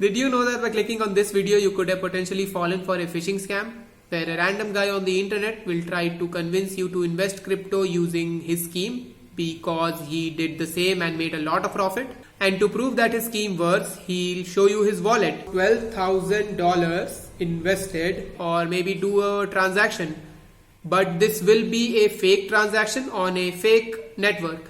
Did you know that by clicking on this video, you could have potentially fallen for a phishing scam? Where a random guy on the internet will try to convince you to invest crypto using his scheme because he did the same and made a lot of profit. And to prove that his scheme works, he'll show you his wallet. $12,000 invested or maybe do a transaction. But this will be a fake transaction on a fake network.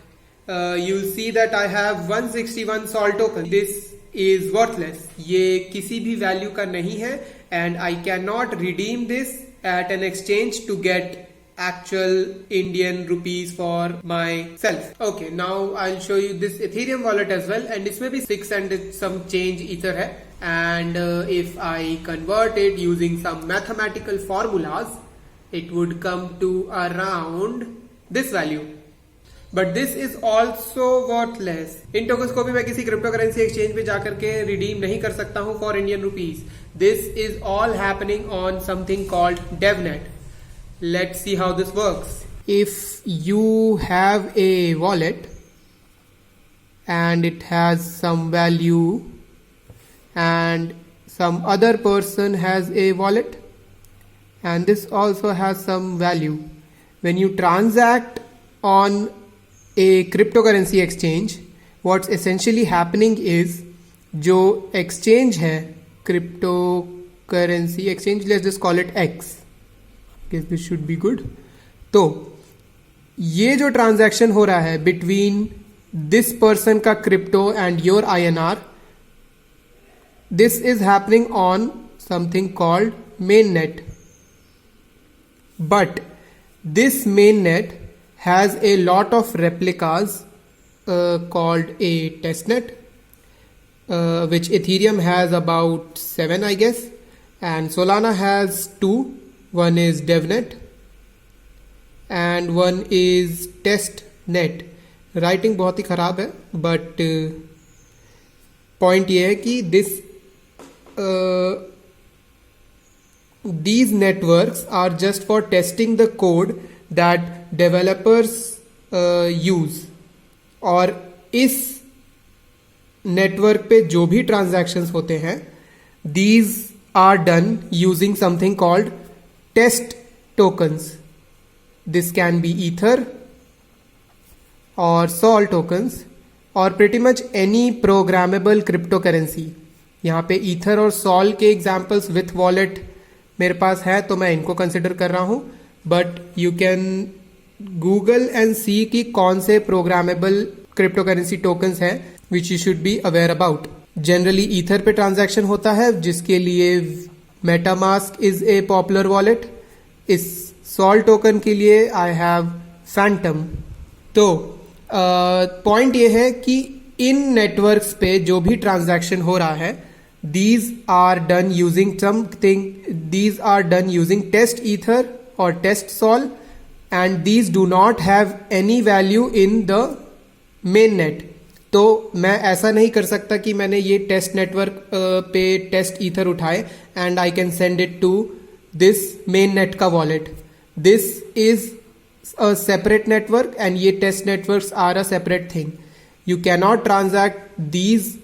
You'll see that I have 161 SOL token. This is worthless. ये किसी भी value का नहीं है and I cannot redeem this at an exchange to get actual Indian rupees for myself. Okay, now I'll show you this Ethereum wallet as well, and इसमें भी 6 and some change ether है, and if I convert it using some mathematical formulas, it would come to around this value. But this is also worthless. In tokens को भी मैं किसी crypto currency exchange पे जाकर के रिडीम नहीं कर सकता हूं for Indian rupees. This is all happening on something called DevNet. Let's see how this works. If you have a wallet and it has some value and some other person has a wallet and this also has some value, when you transact on a cryptocurrency exchange, what's essentially happening is जो exchange है cryptocurrency exchange, let's just call it X. Guess this should be good. तो ये जो transaction हो रहा है between this person का crypto and your INR, this is happening on something called main net. But this main net has a lot of replicas called a testnet, which Ethereum has about 7 I guess, and Solana has 2. One is DevNet and one is testnet. Writing बहुत ही खराब है, but point ये है कि these networks are just for testing the code that developers use. और इस network पे जो भी ट्रांजैक्शंस होते हैं, these are done using something called test tokens. This can be ether or sol tokens or pretty much any programmable cryptocurrency. यहाँ पे ether और sol के examples with wallet मेरे पास है तो मैं इनको कंसिडर कर रहा हूँ. But you can Google and see कि कौन से प्रोग्रामेबल क्रिप्टो करेंसी टोकन्स हैं which you should be aware about. Generally ether पे ट्रांजैक्शन होता है जिसके लिए MetaMask is a popular wallet. इस सॉल टोकन के लिए आई हैव फैंटम. तो पॉइंट ये है कि इन नेटवर्क्स पे जो भी ट्रांजैक्शन हो रहा है, these are done using test ether or test sol, and these do not have any value in the main net. तो मैं ऐसा नहीं कर सकता कि मैंने ये टेस्ट नेटवर्क पे टेस्ट ईथर उठाए and I can send it to this main net का wallet. This is a separate network and ये test networks are a separate thing. You cannot transact these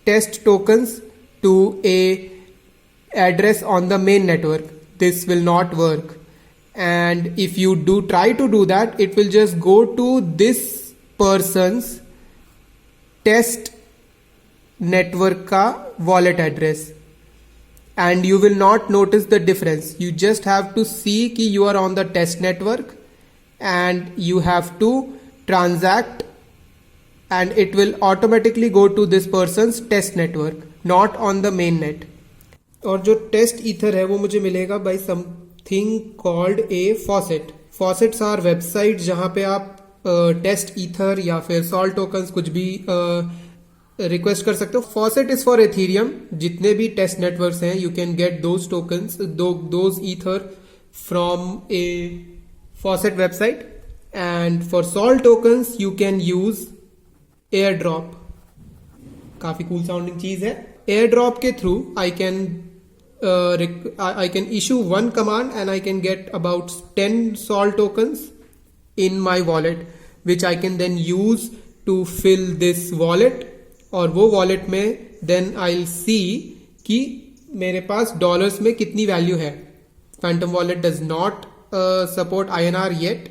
test tokens to a address on the main network. This will not work, and if you try to do that, it will just go to this person's test network ka wallet address, and you will not notice the difference. You just have to see कि you are on the test network and you have to transact, and it will automatically go to this person's test network, not on the main net. और जो test ether है वो मुझे मिलेगा by something called a faucet. Faucets are website जहां पे आप test ether या फिर सॉल टोकन्स कुछ भी रिक्वेस्ट कर सकते हो. Faucet is for Ethereum. जितने भी टेस्ट नेटवर्क्स हैं, you can get those tokens, those ether from a faucet website. And for SOL tokens you can use airdrop. काफी कूल साउंडिंग चीज है. एयर ड्रॉप के through I can issue one command and I can get about 10 SOL tokens in my wallet which I can then use to fill this wallet. और वो wallet में then I'll see कि मेरे पास dollars में कितनी value है. Phantom Wallet does not support INR yet.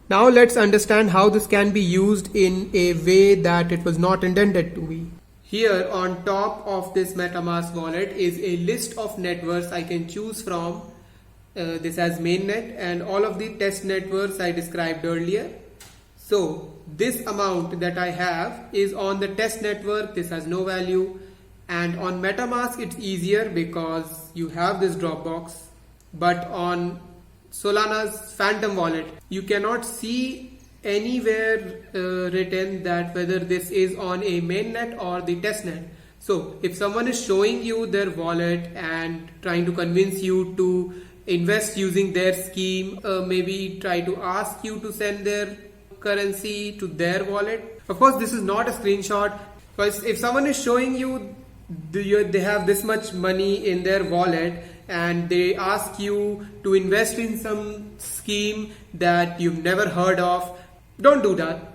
Now let's understand how this can be used in a way that it was not intended to be. Here on top of this MetaMask wallet is a list of networks I can choose from. This has mainnet and all of the test networks I described earlier. So this amount that I have is on the test network. This has no value. And on MetaMask it's easier because you have this Dropbox. But on Solana's Phantom wallet, you cannot see anywhere written that whether this is on a mainnet or the testnet. So if someone is showing you their wallet and trying to convince you to invest using their scheme, maybe try to ask you to send their currency to their wallet. Of course, this is not a screenshot, because if someone is showing you they have this much money in their wallet and they ask you to invest in some scheme that you've never heard of, don't do that,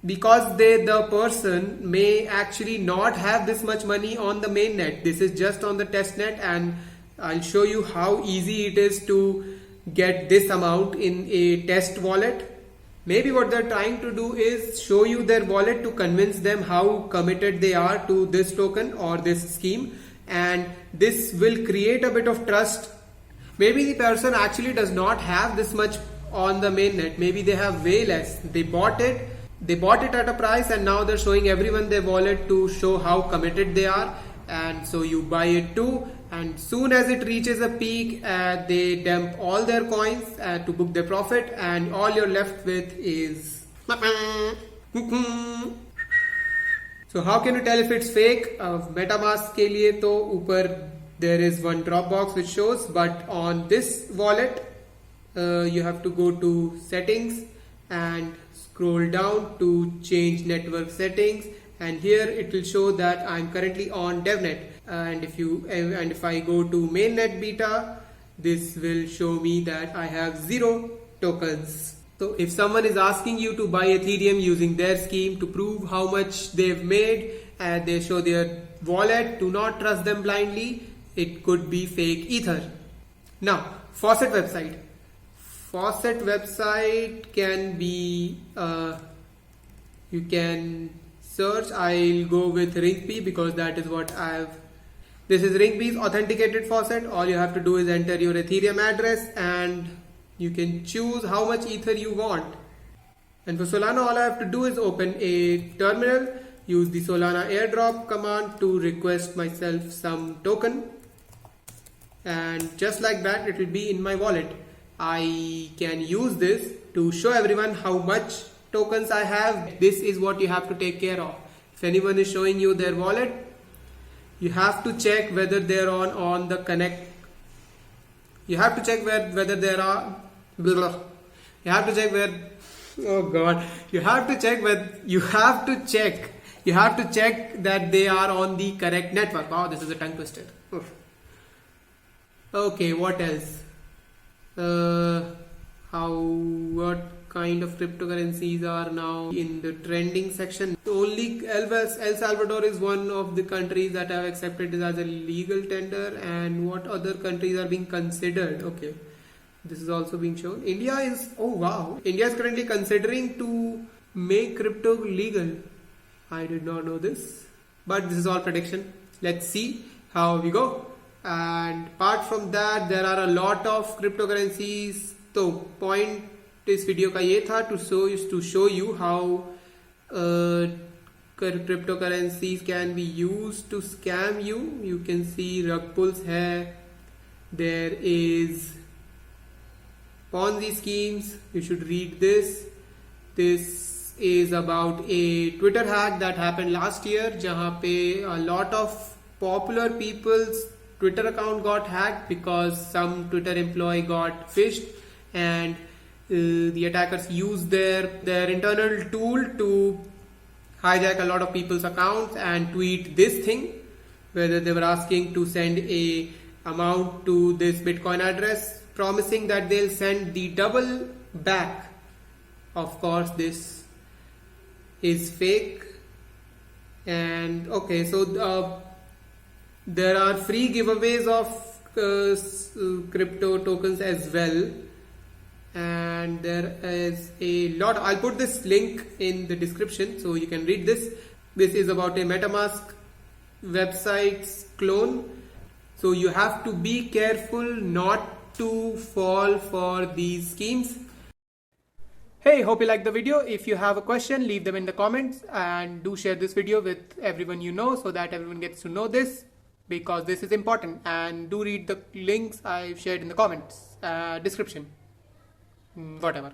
because the person may actually not have this much money on the mainnet. This is just on the testnet, and I'll show you how easy it is to get this amount in a test wallet. Maybe what they're trying to do is show you their wallet to convince them how committed they are to this token or this scheme, and this will create a bit of trust. Maybe the person actually does not have this much on the mainnet. Maybe they have way less. They bought it at a price and now they're showing everyone their wallet to show how committed they are, and so you buy it too. And soon as it reaches a peak, they dump all their coins to book their profit, and all you're left with is so how can you tell if it's fake? MetaMask के लिए तो ऊपर there is one Dropbox which shows, but on this wallet you have to go to settings and scroll down to change network settings, and here it will show that I'm currently on DevNet. And if I go to mainnet beta, this will show me that I have 0 tokens. So if someone is asking you to buy Ethereum using their scheme to prove how much they've made, and they show their wallet, do not trust them blindly. It could be fake ether. Now, Faucet website. Faucet website can be, you can search. I'll go with Ringp because that is what this is Ringp's authenticated faucet. All you have to do is enter your Ethereum address and you can choose how much ether you want. And for Solana, all I have to do is open a terminal, use the Solana airdrop command to request myself some token, and just like that it will be in my wallet. I can use this to show everyone how much tokens I have. This is what you have to take care of. If anyone is showing you their wallet, you have to check whether they're on the connect. You have to check whether there are blah. You have to check where, oh god, you have to check that they are on the correct network. Wow, this is a tongue twister. Okay, what else? What kind of cryptocurrencies are now in the trending section? Only El Salvador is one of the countries that have accepted this as a legal tender, and what other countries are being considered? Okay, this is also being shown. India is currently considering to make crypto legal. I did not know this, but this is all prediction. Let's see how we go. And apart from that, there are a lot of cryptocurrencies. So point इस video का ये था to show you how cryptocurrencies can be used to scam you. You can see rug pulls hai. There is Ponzi schemes. You should read this. This is about a Twitter hack that happened last year, जहाँ पे a lot of popular people's Twitter account got hacked because some Twitter employee got phished, and the attackers used their internal tool to hijack a lot of people's accounts and tweet this thing, whether they were asking to send a amount to this Bitcoin address, promising that they'll send the double back. Of course, this is fake. And okay, so There are free giveaways of crypto tokens as well, and there is a lot. I'll put this link in the description so you can read this. This is about a MetaMask website's clone, so you have to be careful not to fall for these schemes. Hey, hope you liked the video. If you have a question, leave them in the comments, and do share this video with everyone you know so that everyone gets to know this, because this is important. And do read the links I've shared in the comments description, whatever.